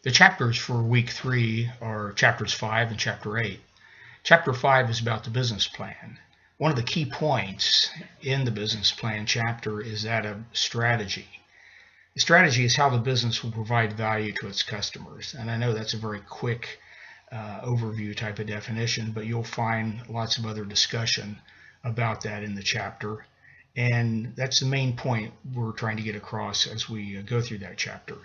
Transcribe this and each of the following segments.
The chapters for week 3 are chapters 5 and chapter 8. Chapter 5 is about the business plan. One of the key points in the business plan chapter is that of strategy. The strategy is how the business will provide value to its customers. And I know that's a very quick overview type of definition, but you'll find lots of other discussion about that in the chapter. And that's the main point we're trying to get across as we go through that chapter.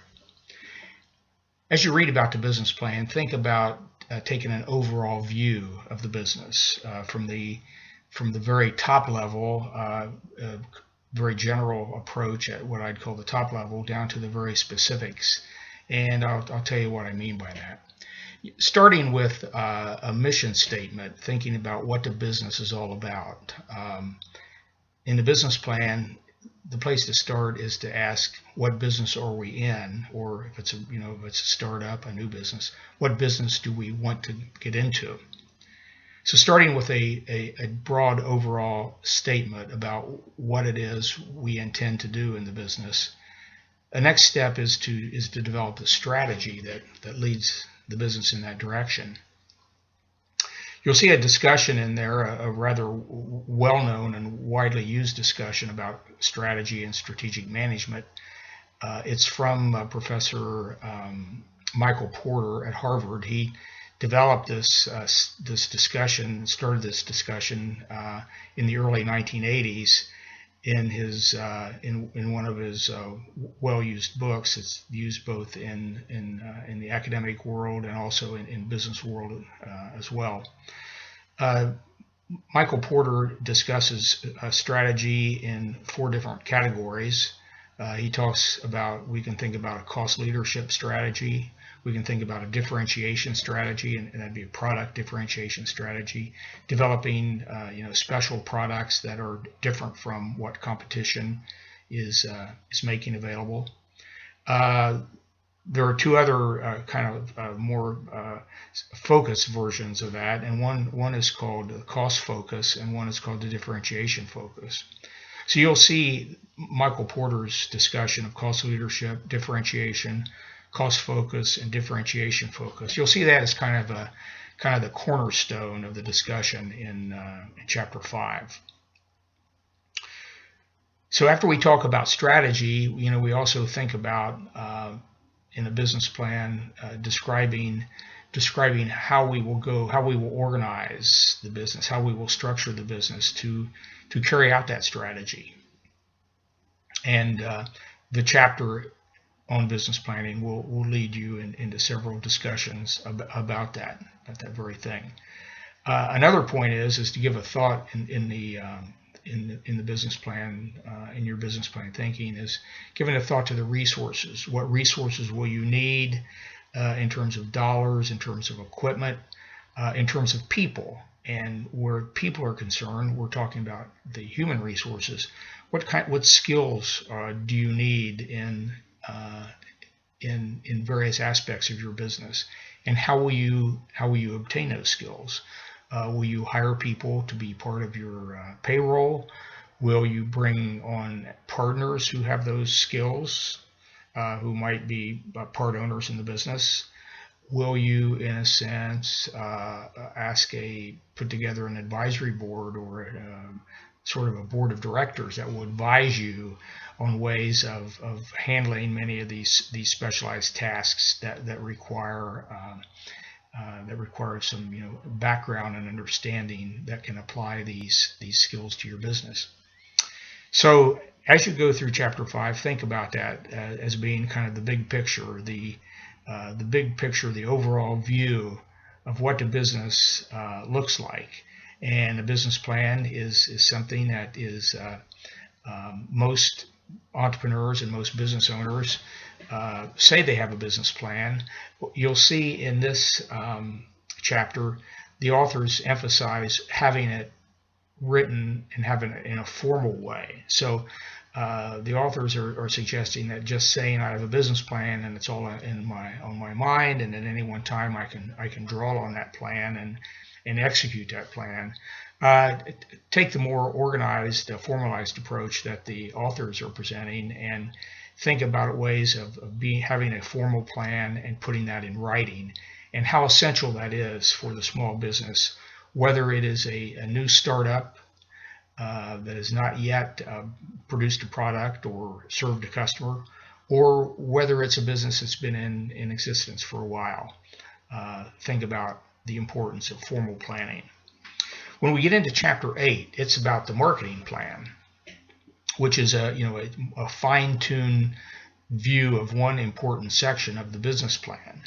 As you read about the business plan, think about taking an overall view of the business from the very top level, very general approach at what I'd call the top level, down to the very specifics. And I'll tell you what I mean by that. Starting with a mission statement, thinking about what the business is all about. In the business plan, the place to start is to ask, what business are we in? Or if it's a startup, a new business, what business do we want to get into? So starting with a broad overall statement about what it is we intend to do in the business, the next step is to develop a strategy that leads the business in that direction. You'll see a discussion in there, a rather well-known and widely used discussion about strategy and strategic management. It's from Professor Michael Porter at Harvard. He developed this discussion, started this discussion in the early 1980s in his in one of his well-used books. It's used both in the academic world and also in business world as well. Michael Porter discusses strategy in 4 different categories. He talks about, we can think about a cost leadership strategy. We can think about a differentiation strategy, and that'd be a product differentiation strategy. Developing, special products that are different from what competition is making available. There are 2 other kind of more focused versions of that, and one is called the cost focus, and one is called the differentiation focus. So you'll see Michael Porter's discussion of cost leadership, differentiation, cost focus, and differentiation focus. You'll see that as kind of the cornerstone of the discussion in chapter 5. So after we talk about strategy, we also think about in a business plan describing how we will organize the business, how we will structure the business to carry out that strategy. And the chapter on business planning will lead you into several discussions about that very thing. Another point is to give a thought in the business plan, in your business plan thinking, is giving a thought to the resources. What resources will you need in terms of dollars, in terms of equipment, in terms of people? And where people are concerned, we're talking about the human resources. What skills do you need in various aspects of your business, and how will you obtain those skills? Will you hire people to be part of your payroll? Will you bring on partners who have those skills, who might be part owners in the business? Will you, in a sense, put together an advisory board or sort of a board of directors that will advise you on ways of handling many of these specialized tasks that require some background and understanding that can apply these skills to your business. So as you go through chapter 5, think about that as being kind of the big picture, the big picture, the overall view of what the business looks like. And a business plan is something that is most entrepreneurs and most business owners say they have a business plan. You'll see in this chapter, the authors emphasize having it written and having it in a formal way. So the authors are suggesting that just saying I have a business plan and it's all on my mind, and at any one time I can draw on that plan and execute that plan. Take the more organized, formalized approach that the authors are presenting, and think about ways of having a formal plan and putting that in writing, and how essential that is for the small business, whether it is a new startup that has not yet produced a product or served a customer, or whether it's a business that's been in existence for a while. Think about the importance of formal planning. When we get into Chapter 8, it's about the marketing plan, which is a fine-tuned view of one important section of the business plan.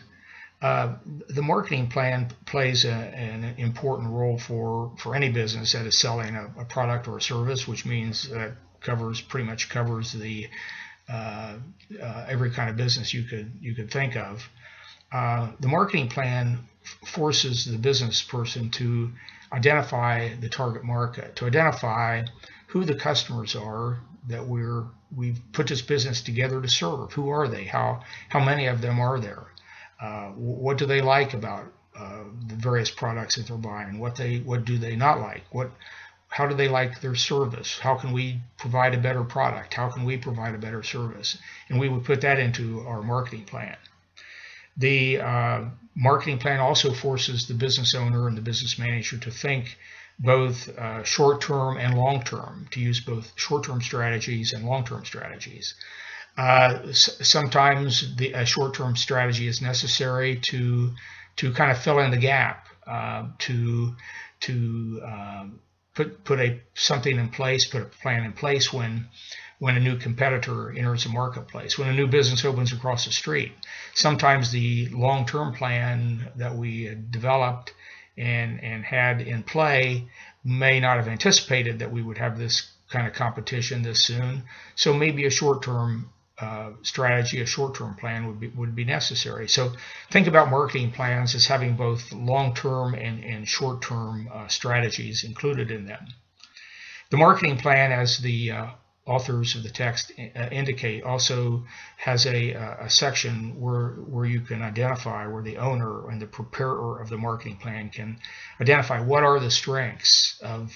The marketing plan plays an important role for any business that is selling a product or a service, which means that pretty much covers the every kind of business you could think of. The marketing plan forces the business person to identify the target market, to identify who the customers are that we've put this business together to serve. Who are they? How many of them are there? What do they like about the various products that they're buying? What do they not like? How do they like their service? How can we provide a better product? How can we provide a better service? And we would put that into our marketing plan. The marketing plan also forces the business owner and the business manager to think both short-term and long-term, to use both short-term strategies and long-term strategies. Sometimes a short-term strategy is necessary to kind of fill in the gap, to put something in place, put a plan in place when a new competitor enters the marketplace, when a new business opens across the street. Sometimes the long-term plan that we had developed and had in play may not have anticipated that we would have this kind of competition this soon. So maybe a short-term strategy, a short-term plan would be necessary. So think about marketing plans as having both long-term and short-term strategies included in them. The marketing plan, as the authors of the text indicate, also has a section where you can identify, where the owner and the preparer of the marketing plan can identify what are the strengths of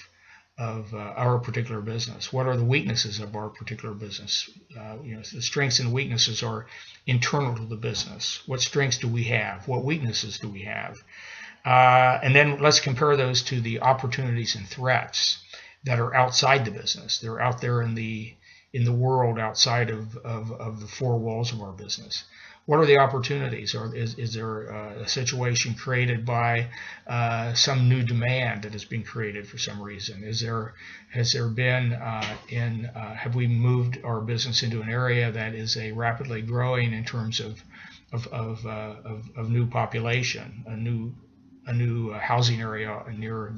our particular business, what are the weaknesses of our particular business. The strengths and weaknesses are internal to the business. What strengths do we have? What weaknesses do we have? And then let's compare those to the opportunities and threats that are outside the business. They're out there in the world outside of the four walls of our business. What are the opportunities? Or is there a situation created by some new demand that has been created for some reason? Has there been have we moved our business into an area that is a rapidly growing in terms of new population, a new housing area near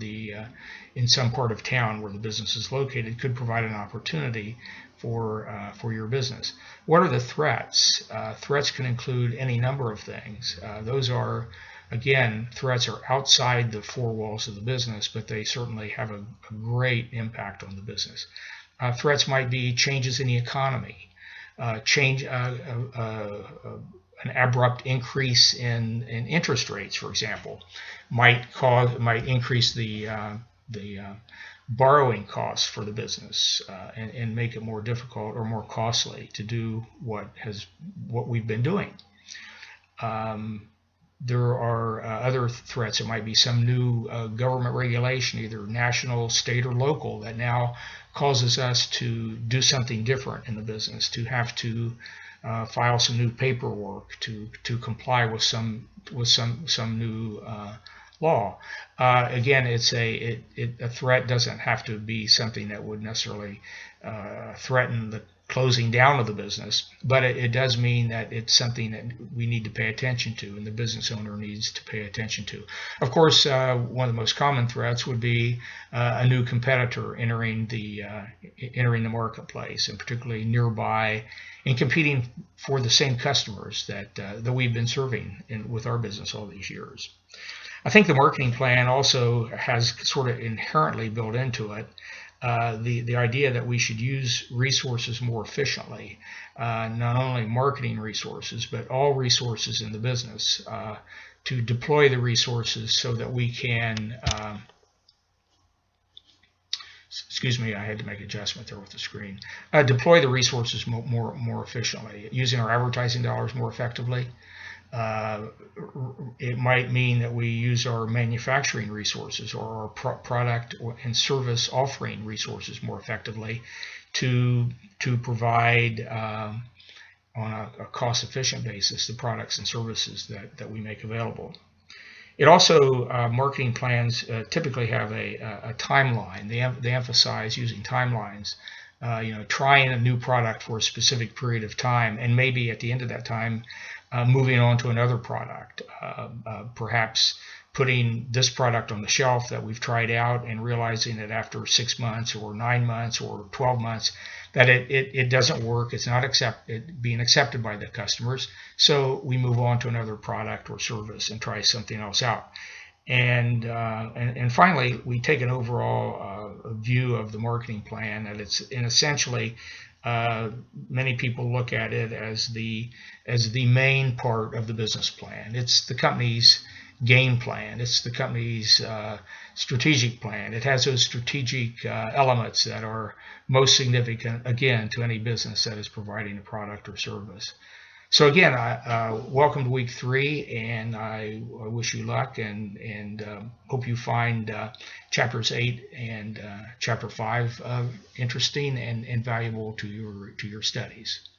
in some part of town where the business is located could provide an opportunity for your business. What are the threats? Threats can include any number of things. Those are, again, threats are outside the four walls of the business, but they certainly have a great impact on the business. Threats might be changes in the economy, an abrupt increase in interest rates, for example, might increase the borrowing costs for the business and make it more difficult or more costly to do what we've been doing. There are other threats. There might be some new government regulation, either national, state, or local, that now causes us to do something different in the business, to have to file some new paperwork to comply with some new law. Again, a threat doesn't have to be something that would necessarily threaten the closing down of the business, but it does mean that it's something that we need to pay attention to, and the business owner needs to pay attention to. Of course, one of the most common threats would be a new competitor entering the marketplace, and particularly nearby, and competing for the same customers that we've been serving with our business all these years. I think the marketing plan also has sort of inherently built into it the idea that we should use resources more efficiently, not only marketing resources, but all resources in the business, to deploy the resources so that we can Excuse me, I had to make an adjustment there with the screen. Deploy the resources more efficiently, using our advertising dollars more effectively. It might mean that we use our manufacturing resources or our product and service offering resources more effectively to provide on a cost-efficient basis the products and services that we make available. It also, marketing plans typically have a timeline. They emphasize using timelines. Trying a new product for a specific period of time, and maybe at the end of that time, moving on to another product. Perhaps putting this product on the shelf that we've tried out and realizing that after 6 months or 9 months or 12 months that it doesn't work, it's not being accepted by the customers, so we move on to another product or service and try something else out. And finally, we take an overall view of the marketing plan, and essentially many people look at it as the main part of the business plan. It's the company's game plan. It's the company's strategic plan. It has those strategic elements that are most significant, again, to any business that is providing a product or service. So again, welcome to week 3, and I wish you luck, and hope you find chapters 8 and chapter 5 interesting and valuable to your studies.